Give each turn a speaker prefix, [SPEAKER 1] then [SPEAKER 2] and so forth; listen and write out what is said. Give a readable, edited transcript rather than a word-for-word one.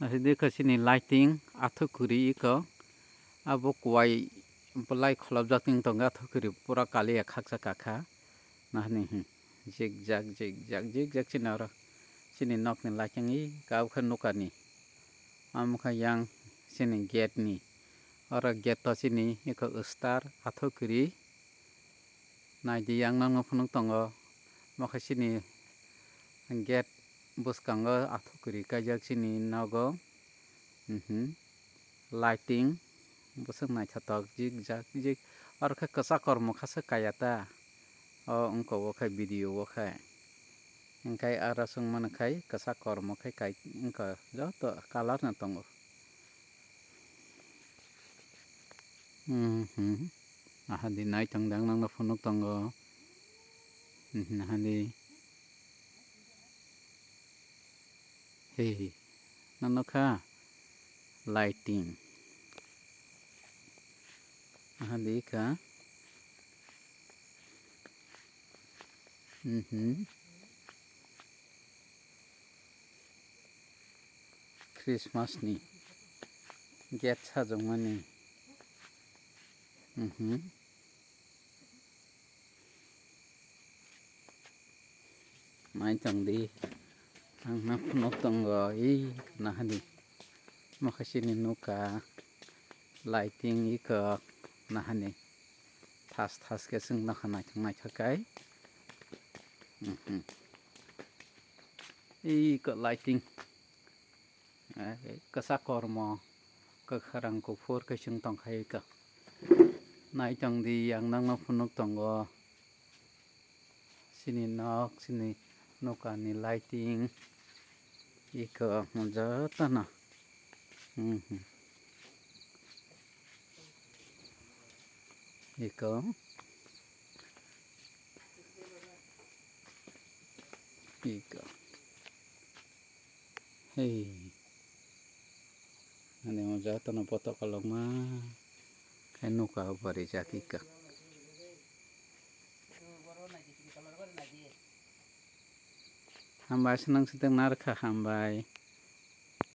[SPEAKER 1] Jadi kesini lighting atau kuri iko abo kuai belai kolab jating tongga atau kuri pura kali ya kaksa nah nih zigzag sini orang sini nokni lighting i kau kan nuka nih yang sini gate nih orang gate to sini iko star atau kuri nah di yang nang punung tonggo maka sini gate buskanggo atau kuri kajak sini nago lighting busuk nai chatok zigzag or ka kasa kormo khasa kayata o ungko wo khai video wo khai engkai ara sung man khai kasa kormo khai kai ungka joto color na tongo ahadi nai tangdang nang na phunuk tongo ahadi hey nanokha lighting ahadi ka Christmas ni get sajong mani mai tong di ang napunok tonggo i nahani makasini nuka lighting iko nahani tas ke sing nakhanai thangnai thakai iko lighting kasa kormo kakharang kufur ke sing tongkhai ka nai tong di yang nang napunok tonggo sini nok sini nuka ni lighting iko jata na iko hey ane mo jata na poto kalong ma kai nuka bari jakika hambai senang sedang narka hambai